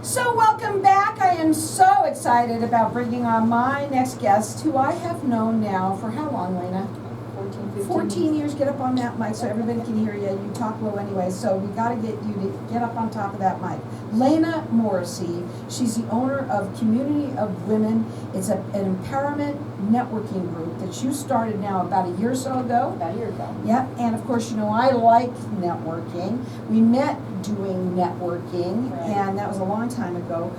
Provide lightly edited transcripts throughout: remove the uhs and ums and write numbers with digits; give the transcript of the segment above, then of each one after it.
So welcome back. I am so excited about bringing on my next guest, who I have known now for how long, Lena? 14 years. Get up on that mic so everybody can hear you. You talk low anyway, so we got to get you to get up on top of that mic. Lena Morrissey. She's the owner of Community of Women. It's an empowerment networking group that you started now about a year or so ago. About a year ago. Yep, and of course, you know, I like networking. We met doing networking, Right. and that was a long time ago.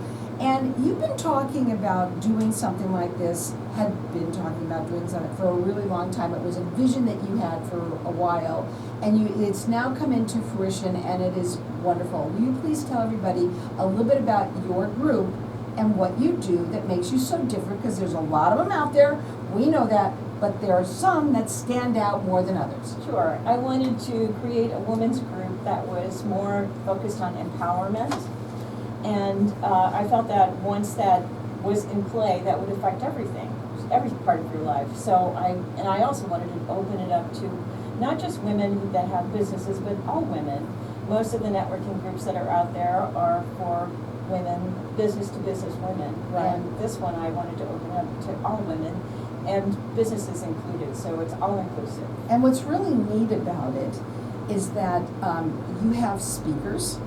And you've been talking about doing something like this, had been talking about doing something for a really long time. It was a vision that you had for a while, and it's now come into fruition, and it is wonderful. Will you please tell everybody a little bit about your group and what you do that makes you so different? Because there's a lot of them out there, we know that, but there are some that stand out more than others. Sure. I wanted to create a women's group that was more focused on empowerment. And I felt that once that was in play, that would affect everything, every part of your life. So I also wanted to open it up to not just women that have businesses, but all women. Most of the networking groups that are out there are for women, business to business women. Right. And this one I wanted to open up to all women, and businesses included, so it's all inclusive. And what's really neat about it is that you have speakers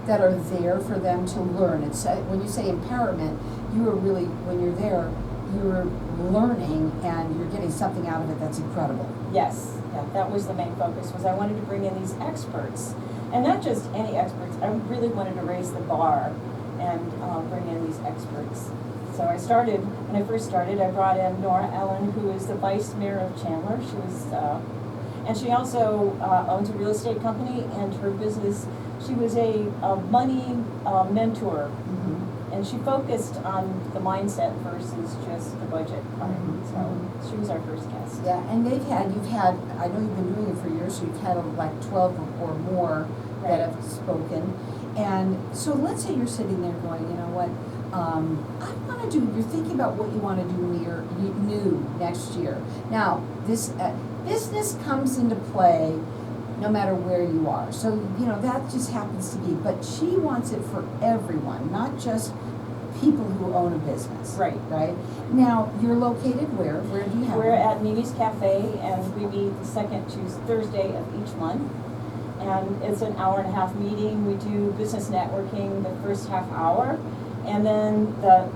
that are there for them to learn. It's when you say empowerment, you are really, when you're there, you're learning and you're getting something out of it that's incredible. Yes, yeah, that was the main focus, was I wanted to bring in these experts. And not just any experts, I really wanted to raise the bar and bring in these experts. So when I first started, I brought in Nora Ellen, who is the vice mayor of Chandler. She was, and she also owns a real estate company, and her business, she was a money mentor. Mm-hmm. And she focused on the mindset versus just the budget part. Mm-hmm. So she was our first guest. Yeah, and you've had, I know you've been doing it for years, so you've had like 12 or more Right. that have spoken. And so let's say you're sitting there going, you know what, you're thinking about what you want to do new next year. Now, this business comes into play no matter where you are. So, you know, that just happens to be. But she wants it for everyone, not just people who own a business. Right. Right? Now, you're located where? Where do you have We're it? at Mimi's Café, and we meet the second Thursday of each month. And it's an hour-and-a-half meeting. We do business networking the first half hour. And then the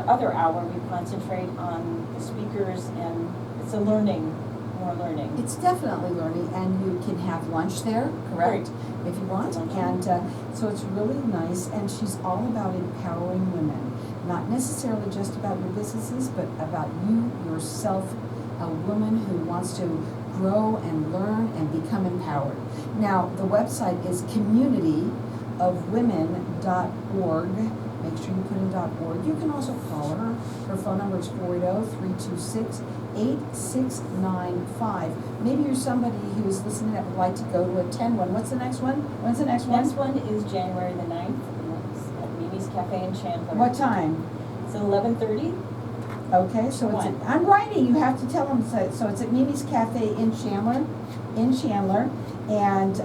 other hour, we concentrate on the speakers, and it's more learning. It's definitely learning, and you can have lunch there, correct? Right. If you want. Lunch. And so it's really nice, and she's all about empowering women. Not necessarily just about your businesses, but about you yourself, a woman who wants to grow and learn and become empowered. Now, the website is communityofwomen.org. Make sure you put in .org. You can also call her. Her phone number is 480-326-8695. Maybe you're somebody who is listening that would like to go to attend one. What's the next one? When's the next one? Next one is January the 9th, and it's at Mimi's Café in Chandler. What time? It's 11:30. Okay, so it's One. I'm writing. You have to tell them. So it's at Mimi's Café in Chandler, and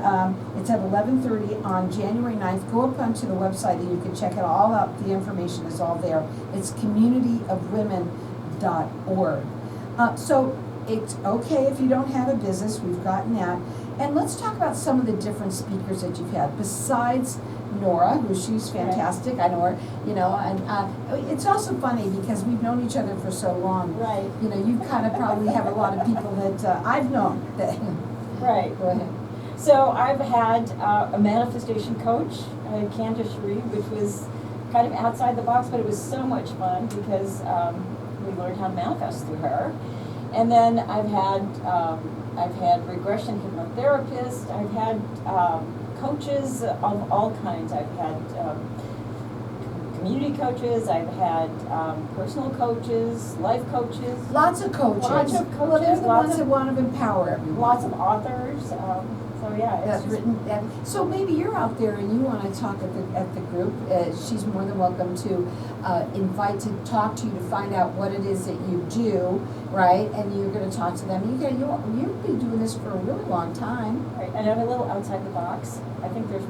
it's at 11:30 on January 9th. Go up onto the website and you can check it all out. The information is all there. It's communityofwomen.org. So it's okay if you don't have a business. We've gotten that. And let's talk about some of the different speakers that you've had besides Nora, who she's fantastic. I know her, you know, and it's also funny because we've known each other for so long. Right. You know, you kind of probably have a lot of people that I've known. That Right. Go ahead. So I've had a manifestation coach, Candace Cherie, which was kind of outside the box, but it was so much fun because we learned how to manifest through her. And then I've had regression hypnotherapists. I've had coaches of all kinds. I've had community coaches. I've had personal coaches, life coaches. Lots of coaches. Lots of coaches. Well, they're the lots ones that want to empower everyone. Lots of authors. So yeah, That's written. So maybe you're out there and you want to talk at the group. She's more than welcome to invite to talk to you to find out what it is that you do, right? And you're going to talk to them. You've been doing this for a really long time. Right, and I'm a little outside the box. I think there's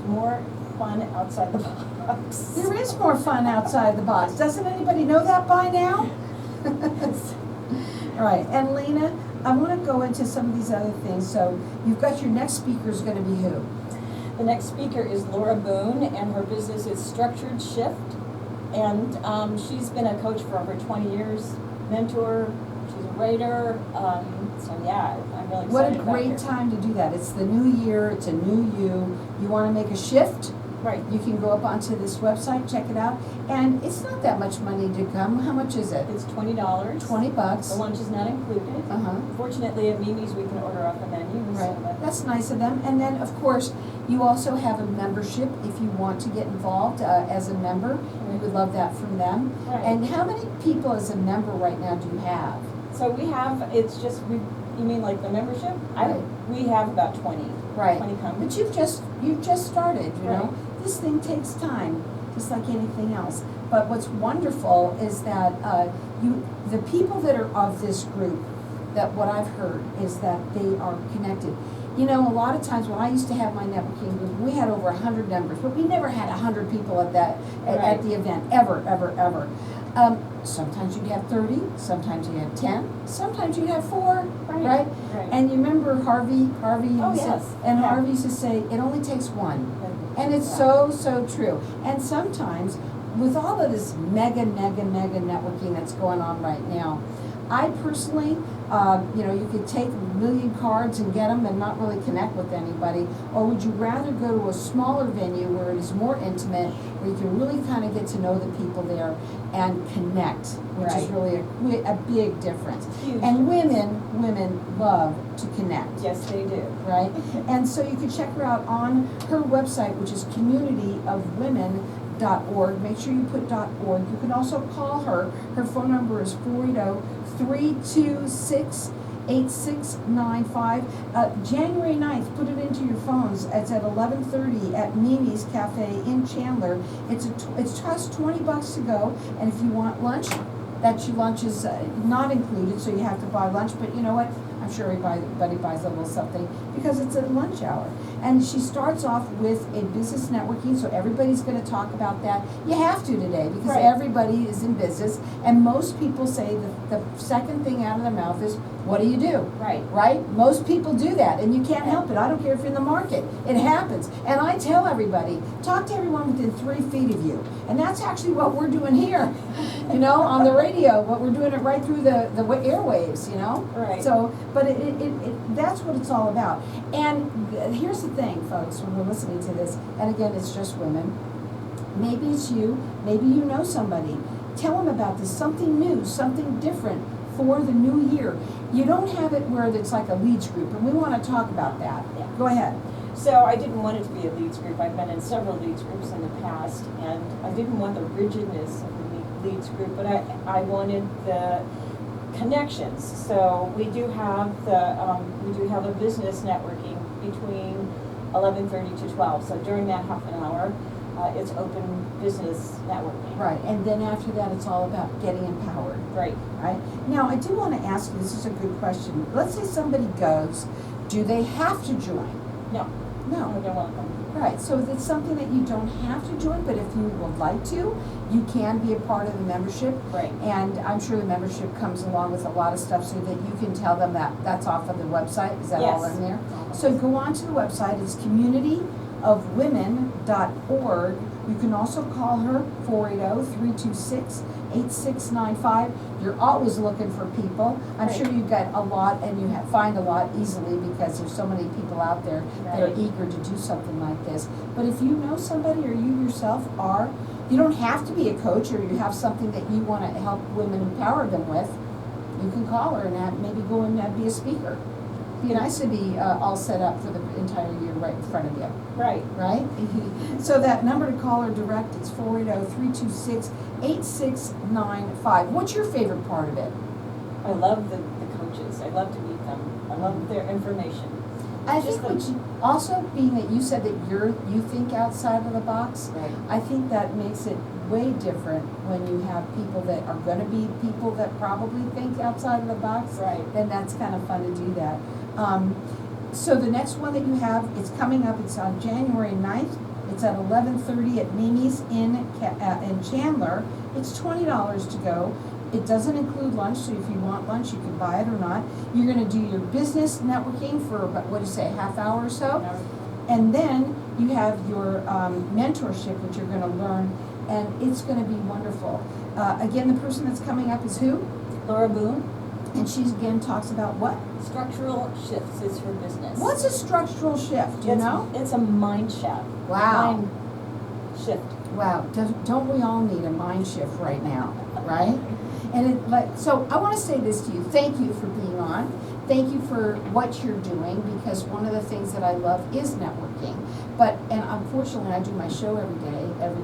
more fun outside the box. There is is more fun outside the box. Doesn't anybody know that by now? All right, and Lena, I want to go into some of these other things. So you've got your next speaker is going to be who? The next speaker is Laura Boone, and her business is Structured Shift. And she's been a coach for over 20 years, mentor, she's a writer. So yeah, I'm really excited What a about great her. time to do that. It's the new year, it's a new you. You want to make a shift? Right. You can go up onto this website, check it out. And it's not that much money to come. How much is it? It's $20. 20 bucks. The lunch is not included. Uh-huh. Fortunately, at Mimi's, we can order off the menu. Right, So that's nice of them. And then, of course, you also have a membership if you want to get involved as a member. We would love that from them. Right. And how many people as a member right now do you have? So we have, it's just, you mean like the membership? Right. We have about 20. Right. 20 But come. you've just started, you know? Right. This thing takes time, just like anything else. But what's wonderful is that the people that are of this group, that what I've heard is that they are connected. You know, a lot of times when I used to have my networking group, we had over 100 members, but we never had 100 people at that at Right. the event, ever. Sometimes you'd have 30, sometimes you'd have 10, sometimes you'd have 4, right? Right. And you remember Harvey Oh, used to- yes. and Yeah. Harvey used to say, it only takes one. And it's so true. And sometimes, with all of this mega networking that's going on right now, I personally, you could take a million cards and get them and not really connect with anybody, or would you rather go to a smaller venue where it is more intimate, where you can really kind of get to know the people there and connect, which is Right. really a big difference. Huge. And women love to connect. Yes, they do. Right? And so you can check her out on her website, which is communityofwomen.org. Make sure you put .org. You can also call her. Her phone number is 480-326-8695. January 9th, put it into your phones. It's at 11:30 at Mimi's Café in Chandler. It costs $20 to go, and if you want lunch, your lunch is not included, so you have to buy lunch, but you know what? I'm sure everybody buys a little something because it's a lunch hour. And she starts off with a business networking, so everybody's going to talk about that. You have to today because Right. everybody is in business, and most people say the second thing out of their mouth is, what do you do? Right. Right? Most people do that, and you can't help it. I don't care if you're in the market. It happens. And I tell everybody, talk to everyone within 3 feet of you. And that's actually what we're doing here, on the radio. What we're doing it right through the airwaves, Right. So, but that's what it's all about. And here's the thing, folks, when we're listening to this, and again, it's just women. Maybe it's you. Maybe you know somebody. Tell them about this. Something new, something different for the new year. You don't have it where it's like a leads group, and we want to talk about that. Yeah. Go ahead. So I didn't want it to be a leads group. I've been in several leads groups in the past, and I didn't want the rigidness of the leads group, but I wanted the connections. So we do have a business networking between 11:30 to 12. So during that half an hour, it's open business networking. Right, and then after that, it's all about getting empowered. Right. Right? Now, I do want to ask you, this is a good question. Let's say somebody goes, do they have to join? No. No. They're welcome. Right, so it's something that you don't have to join, but if you would like to, you can be a part of the membership. Right. And I'm sure the membership comes along with a lot of stuff so that you can tell them that that's off of the website. Is that all Yes. in there? So go on to the website. It's communityofwomen.org. You can also call her 480-326-8695. You're always looking for people. I'm Right. sure you get a lot, and you find a lot easily because there's so many people out there that are Right. eager to do something like this. But if you know somebody, or you yourself are, you don't have to be a coach, or you have something that you want to help women empower them with, you can call her and maybe go and be a speaker. Be nice to be all set up for the entire year right in front of you. Right. Right? So that number to call her direct is 480-326-8695. What's your favorite part of it? I love the coaches. I love to meet them. I love their information. I Just think also being that you said that you think outside of the box, Right. I think that makes it way different when you have people that are going to be people that probably think outside of the box. Right. Then that's kind of fun to do that. So the next one that you have, it's coming up, it's on January 9th It's at 11:30 at Mimi's in Chandler. It's $20 to go. It doesn't include lunch, so if you want lunch, you can buy it or not. You're gonna do your business networking for about, what do you say, a half hour or so? And then you have your mentorship, which you're gonna learn, and it's gonna be wonderful. Again, the person that's coming up is who? Laura Boone, And she again talks about what? structural shifts is her business. What's a structural shift, do you know? It's a mind shift. Wow. Mind shift. Wow, don't we all need a mind shift right now, right? And so I want to say this to you. Thank you for being on. Thank you for what you're doing, because one of the things that I love is networking. And unfortunately, I do my show every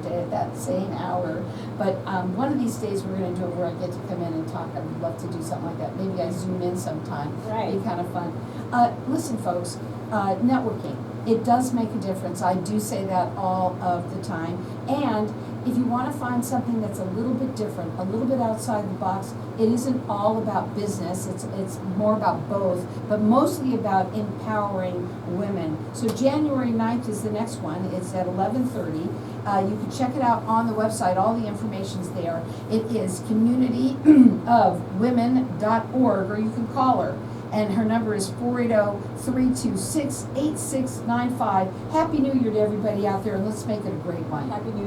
day at that same hour. But one of these days we're going to do it where I get to come in and talk. I would love to do something like that. Maybe I zoom in sometime. Right. It'd be kind of fun. Listen, folks, networking, it does make a difference. I do say that all of the time. And if you want to find something that's a little bit different, a little bit outside the box, it isn't all about business. It's more about both, but mostly about empowering women. So January 9th is the next one. It's at 11:30. You can check it out on the website. All the information's there. It is communityofwomen.org, or you can call her. And her number is 480-326-8695. Happy New Year to everybody out there, and let's make it a great one. Happy New Year.